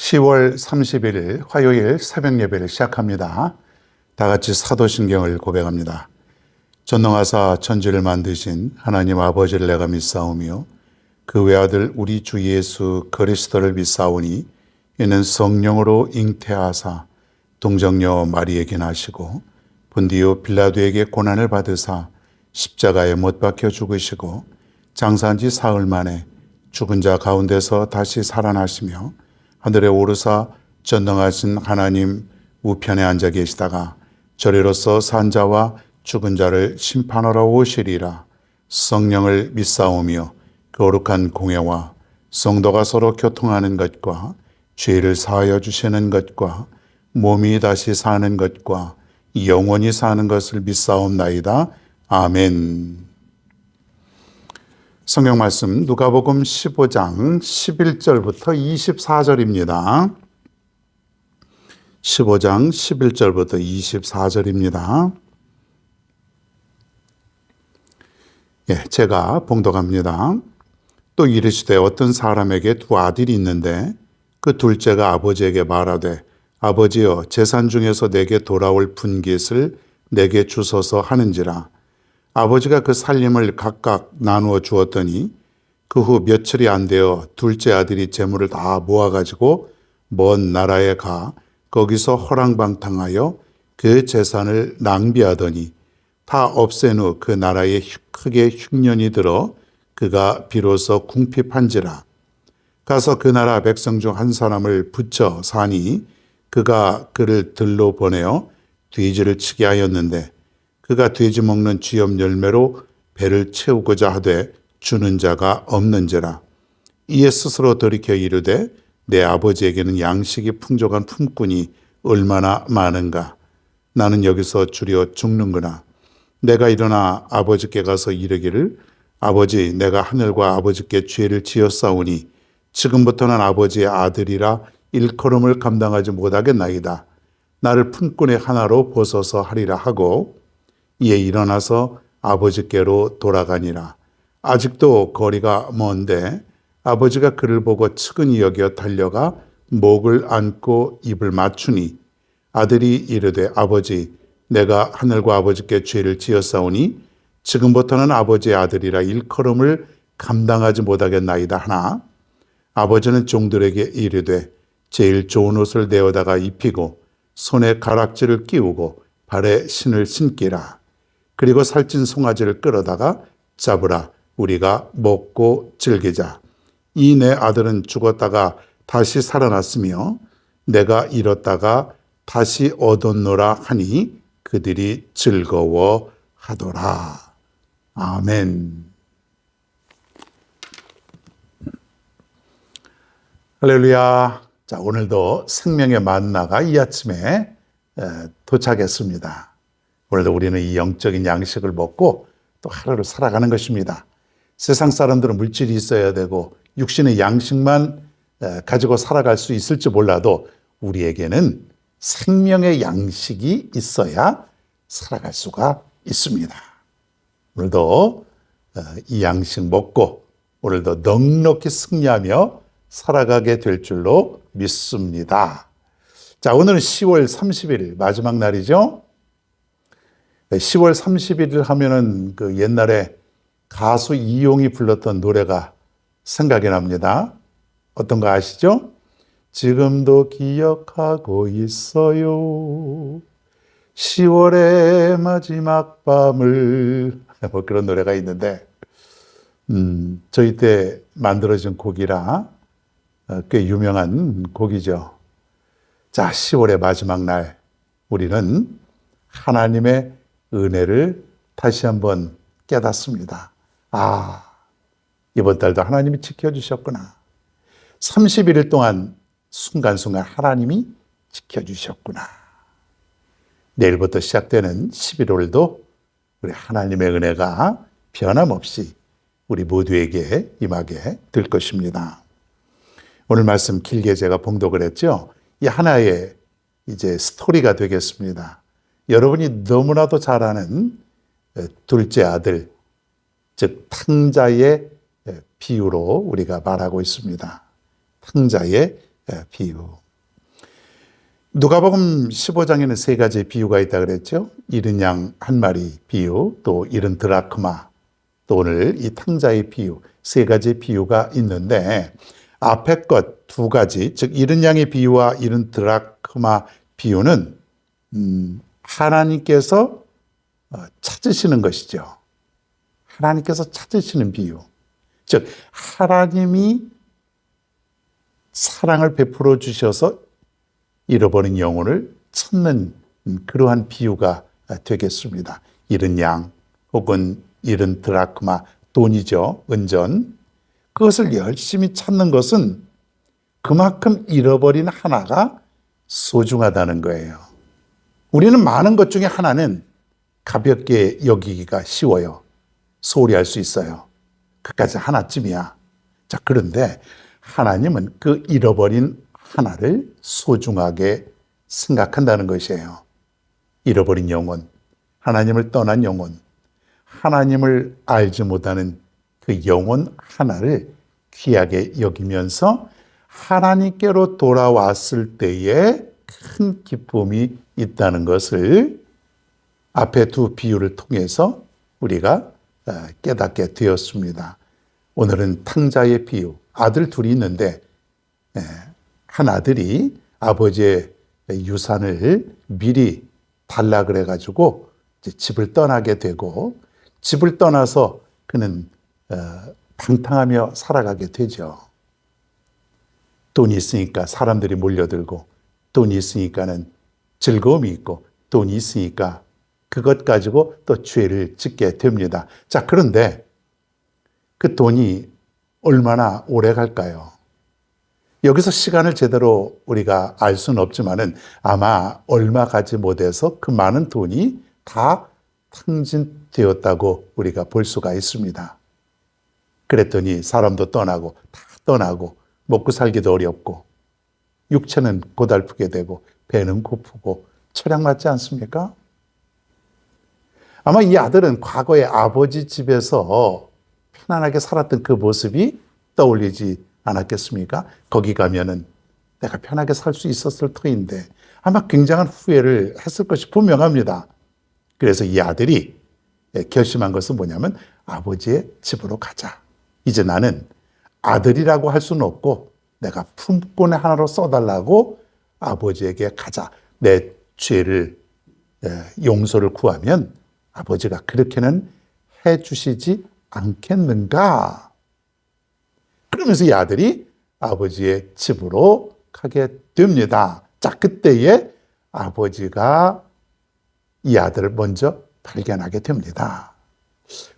10월 31일 화요일 새벽 예배를 시작합니다. 다 같이 사도신경을 고백합니다. 전능하사 천지를 만드신 하나님 아버지를 내가 믿사오며 그 외아들 우리 주 예수 그리스도를 믿사오니 이는 성령으로 잉태하사 동정녀 마리에게 나시고 본디오 빌라도에게 고난을 받으사 십자가에 못 박혀 죽으시고 장사한 지 사흘 만에 죽은 자 가운데서 다시 살아나시며 하늘에 오르사 전능하신 하나님 우편에 앉아 계시다가 저리로서 산 자와 죽은 자를 심판하러 오시리라. 성령을 믿사오며 거룩한 공예와 성도가 서로 교통하는 것과 죄를 사하여 주시는 것과 몸이 다시 사는 것과 영원히 사는 것을 믿사옵나이다. 아멘. 성경 말씀 누가복음 15장 11절부터 24절입니다. 15장 11절부터 24절입니다. 제가 봉독합니다. 또 이르시되 어떤 사람에게 두 아들이 있는데 그 둘째가 아버지에게 말하되 아버지여 재산 중에서 내게 돌아올 분깃을 내게 주소서 하는지라. 아버지가 그 살림을 각각 나누어 주었더니 그 후 며칠이 안 되어 둘째 아들이 재물을 다 모아가지고 먼 나라에 가 거기서 허랑방탕하여 그 재산을 낭비하더니 다 없앤 후 그 나라에 크게 흉년이 들어 그가 비로소 궁핍한지라. 가서 그 나라 백성 중 한 사람을 붙여 사니 그가 그를 들로 보내어 돼지를 치게 하였는데 그가 돼지 먹는 쥐염 열매로 배를 채우고자 하되 주는 자가 없는지라. 이에 스스로 돌이켜 이르되 내 아버지에게는 양식이 풍족한 품꾼이 얼마나 많은가. 나는 여기서 주려 죽는구나. 내가 일어나 아버지께 가서 이르기를 아버지 내가 하늘과 아버지께 죄를 지었사오니 지금부터는 아버지의 아들이라 일컬음을 감당하지 못하겠나이다. 나를 품꾼의 하나로 보소서 하리라 하고 이에 일어나서 아버지께로 돌아가니라. 아직도 거리가 먼데 아버지가 그를 보고 측은히 여겨 달려가 목을 안고 입을 맞추니 아들이 이르되 아버지 내가 하늘과 아버지께 죄를 지었사오니 지금부터는 아버지의 아들이라 일컬음을 감당하지 못하겠나이다 하나 아버지는 종들에게 이르되 제일 좋은 옷을 내어다가 입히고 손에 가락지를 끼우고 발에 신을 신기라. 그리고 살찐 송아지를 끌어다가 잡으라. 우리가 먹고 즐기자. 이 내 아들은 죽었다가 다시 살아났으며 내가 잃었다가 다시 얻었노라 하니 그들이 즐거워하더라. 아멘. 할렐루야. 자, 오늘도 생명의 만나가 이 아침에 도착했습니다. 오늘도 우리는 이 영적인 양식을 먹고 또 하루를 살아가는 것입니다. 세상 사람들은 물질이 있어야 되고 육신의 양식만 가지고 살아갈 수 있을지 몰라도 우리에게는 생명의 양식이 있어야 살아갈 수가 있습니다. 오늘도 이 양식 먹고 오늘도 넉넉히 승리하며 살아가게 될 줄로 믿습니다. 자, 오늘은 10월 30일 마지막 날이죠. 10월 31일 하면은 그 옛날에 가수 이용이 불렀던 노래가 생각이 납니다. 어떤 거 아시죠? 지금도 기억하고 있어요. 10월의 마지막 밤을 뭐 그런 노래가 있는데 저희 때 만들어진 곡이라 꽤 유명한 곡이죠. 자, 10월의 마지막 날 우리는 하나님의 은혜를 다시 한번 깨닫습니다. 아, 이번 달도 하나님이 지켜주셨구나. 31일 동안 순간순간 하나님이 지켜주셨구나. 내일부터 시작되는 11월도 우리 하나님의 은혜가 변함없이 우리 모두에게 임하게 될 것입니다. 오늘 말씀 길게 제가 봉독을 했죠. 이 하나의 이제 스토리가 되겠습니다. 여러분이 너무나도 잘 아는 둘째 아들, 즉 탕자의 비유로 우리가 말하고 있습니다. 탕자의 비유. 누가복음 15장에는 세 가지 비유가 있다 그랬죠. 잃은 양 한 마리 비유, 또 잃은 드라크마, 또 오늘 이 탕자의 비유, 세 가지 비유가 있는데 앞에 것 두 가지, 즉 잃은 양의 비유와 잃은 드라크마 비유는 하나님께서 찾으시는 것이죠. 하나님께서 찾으시는 비유. 즉 하나님이 사랑을 베풀어 주셔서 잃어버린 영혼을 찾는 그러한 비유가 되겠습니다. 잃은 양 혹은 잃은 드라크마, 돈이죠. 은전. 그것을 열심히 찾는 것은 그만큼 잃어버린 하나가 소중하다는 거예요. 우리는 많은 것 중에 하나는 가볍게 여기기가 쉬워요. 소홀히 할 수 있어요. 그까지 하나쯤이야. 자, 그런데 하나님은 그 잃어버린 하나를 소중하게 생각한다는 것이에요. 잃어버린 영혼, 하나님을 떠난 영혼, 하나님을 알지 못하는 그 영혼 하나를 귀하게 여기면서 하나님께로 돌아왔을 때에 큰 기쁨이 있다는 것을 앞에 두 비유를 통해서 우리가 깨닫게 되었습니다. 오늘은 탕자의 비유, 아들 둘이 있는데 한 아들이 아버지의 유산을 미리 달라 그래가지고 집을 떠나게 되고 집을 떠나서 그는 방탕하며 살아가게 되죠. 돈이 있으니까 사람들이 몰려들고 돈이 있으니까는 즐거움이 있고 돈이 있으니까 그것 가지고 또 죄를 짓게 됩니다. 자, 그런데 그 돈이 얼마나 오래 갈까요? 여기서 시간을 제대로 우리가 알 수는 없지만은 아마 얼마 가지 못해서 그 많은 돈이 다 탕진되었다고 우리가 볼 수가 있습니다. 그랬더니 사람도 떠나고 다 떠나고 먹고 살기도 어렵고 육체는 고달프게 되고 배는 고프고 철량 맞지 않습니까? 아마 이 아들은 과거에 아버지 집에서 편안하게 살았던 그 모습이 떠올리지 않았겠습니까? 거기 가면은 내가 편하게 살 수 있었을 터인데 아마 굉장한 후회를 했을 것이 분명합니다. 그래서 이 아들이 결심한 것은 뭐냐면 아버지의 집으로 가자. 이제 나는 아들이라고 할 수는 없고 내가 품꾼의 하나로 써달라고 아버지에게 가자. 내 죄를 용서를 구하면 아버지가 그렇게는 해주시지 않겠는가? 그러면서 이 아들이 아버지의 집으로 가게 됩니다. 자, 그때에 아버지가 이 아들을 먼저 발견하게 됩니다.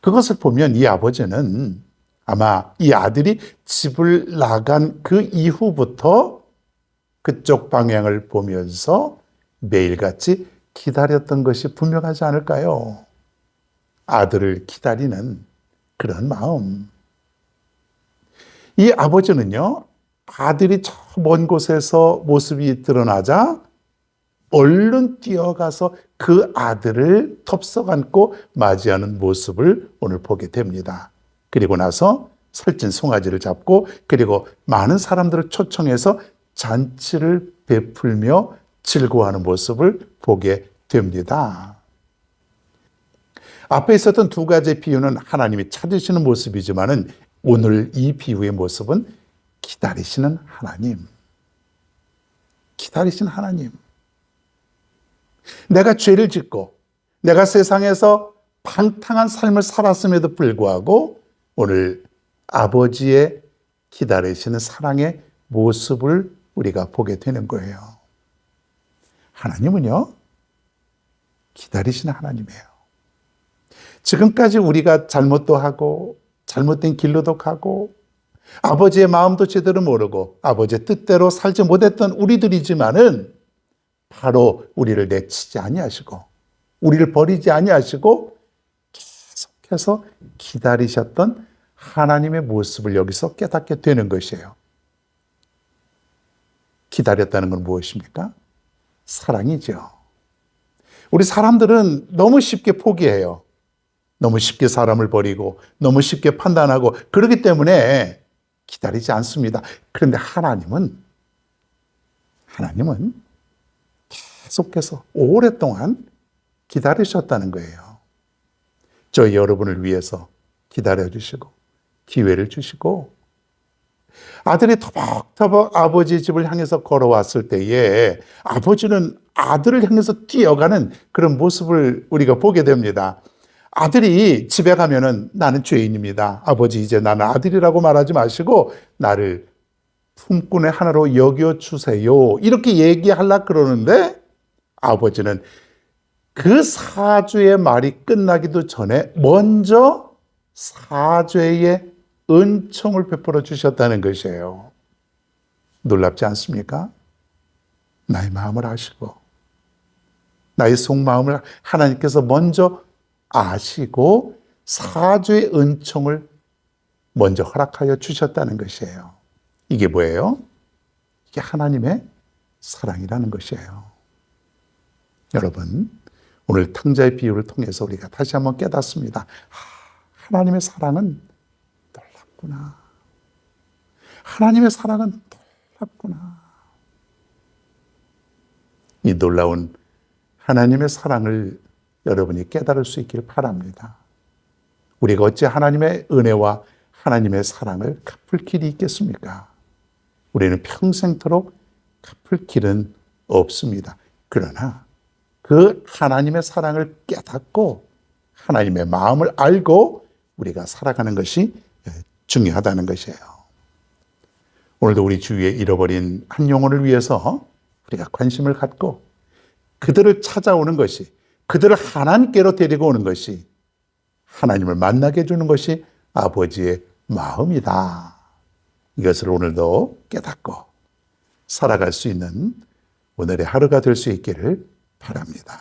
그것을 보면 이 아버지는 아마 이 아들이 집을 나간 그 이후부터 그쪽 방향을 보면서 매일같이 기다렸던 것이 분명하지 않을까요? 아들을 기다리는 그런 마음. 이 아버지는요, 아들이 저 먼 곳에서 모습이 드러나자 얼른 뛰어가서 그 아들을 덥석 안고 맞이하는 모습을 오늘 보게 됩니다. 그리고 나서 살찐 송아지를 잡고 그리고 많은 사람들을 초청해서 잔치를 베풀며 즐거워하는 모습을 보게 됩니다. 앞에 있었던 두 가지 비유는 하나님이 찾으시는 모습이지만은 오늘 이 비유의 모습은 기다리시는 하나님. 기다리시는 하나님. 내가 죄를 짓고 내가 세상에서 방탕한 삶을 살았음에도 불구하고 오늘 아버지의 기다리시는 사랑의 모습을 우리가 보게 되는 거예요. 하나님은요, 기다리시는 하나님이에요. 지금까지 우리가 잘못도 하고 잘못된 길로도 가고 아버지의 마음도 제대로 모르고 아버지의 뜻대로 살지 못했던 우리들이지만은 바로 우리를 내치지 아니하시고 우리를 버리지 아니하시고 계속해서 기다리셨던 하나님의 모습을 여기서 깨닫게 되는 것이에요. 기다렸다는 건 무엇입니까? 사랑이죠. 우리 사람들은 너무 쉽게 포기해요. 너무 쉽게 사람을 버리고 너무 쉽게 판단하고 그렇기 때문에 기다리지 않습니다. 그런데 하나님은 하나님은 계속해서 오랫동안 기다리셨다는 거예요. 저 여러분을 위해서 기다려주시고 기회를 주시고 아들이 터벅터벅 아버지 집을 향해서 걸어왔을 때에 아버지는 아들을 향해서 뛰어가는 그런 모습을 우리가 보게 됩니다. 아들이 집에 가면은 나는 죄인입니다. 아버지 이제 나는 아들이라고 말하지 마시고 나를 품꾼의 하나로 여겨주세요. 이렇게 얘기하려고 그러는데 아버지는 그 사죄의 말이 끝나기도 전에 먼저 사죄의 은총을 베풀어 주셨다는 것이에요. 놀랍지 않습니까? 나의 마음을 아시고 나의 속마음을 하나님께서 먼저 아시고 사죄의 은총을 먼저 허락하여 주셨다는 것이에요. 이게 뭐예요? 이게 하나님의 사랑이라는 것이에요. 여러분, 오늘 탕자의 비유를 통해서 우리가 다시 한번 깨닫습니다. 하나님의 사랑은 놀랍구나. 하나님의 사랑은 놀랍구나. 이 놀라운 하나님의 사랑을 여러분이 깨달을 수 있기를 바랍니다. 우리가 어찌 하나님의 은혜와 하나님의 사랑을 갚을 길이 있겠습니까? 우리는 평생토록 갚을 길은 없습니다. 그러나 그 하나님의 사랑을 깨닫고 하나님의 마음을 알고 우리가 살아가는 것이 중요하다는 것이에요. 오늘도 우리 주위에 잃어버린 한 영혼을 위해서 우리가 관심을 갖고 그들을 찾아오는 것이, 그들을 하나님께로 데리고 오는 것이, 하나님을 만나게 해주는 것이 아버지의 마음이다. 이것을 오늘도 깨닫고 살아갈 수 있는 오늘의 하루가 될 수 있기를 바랍니다.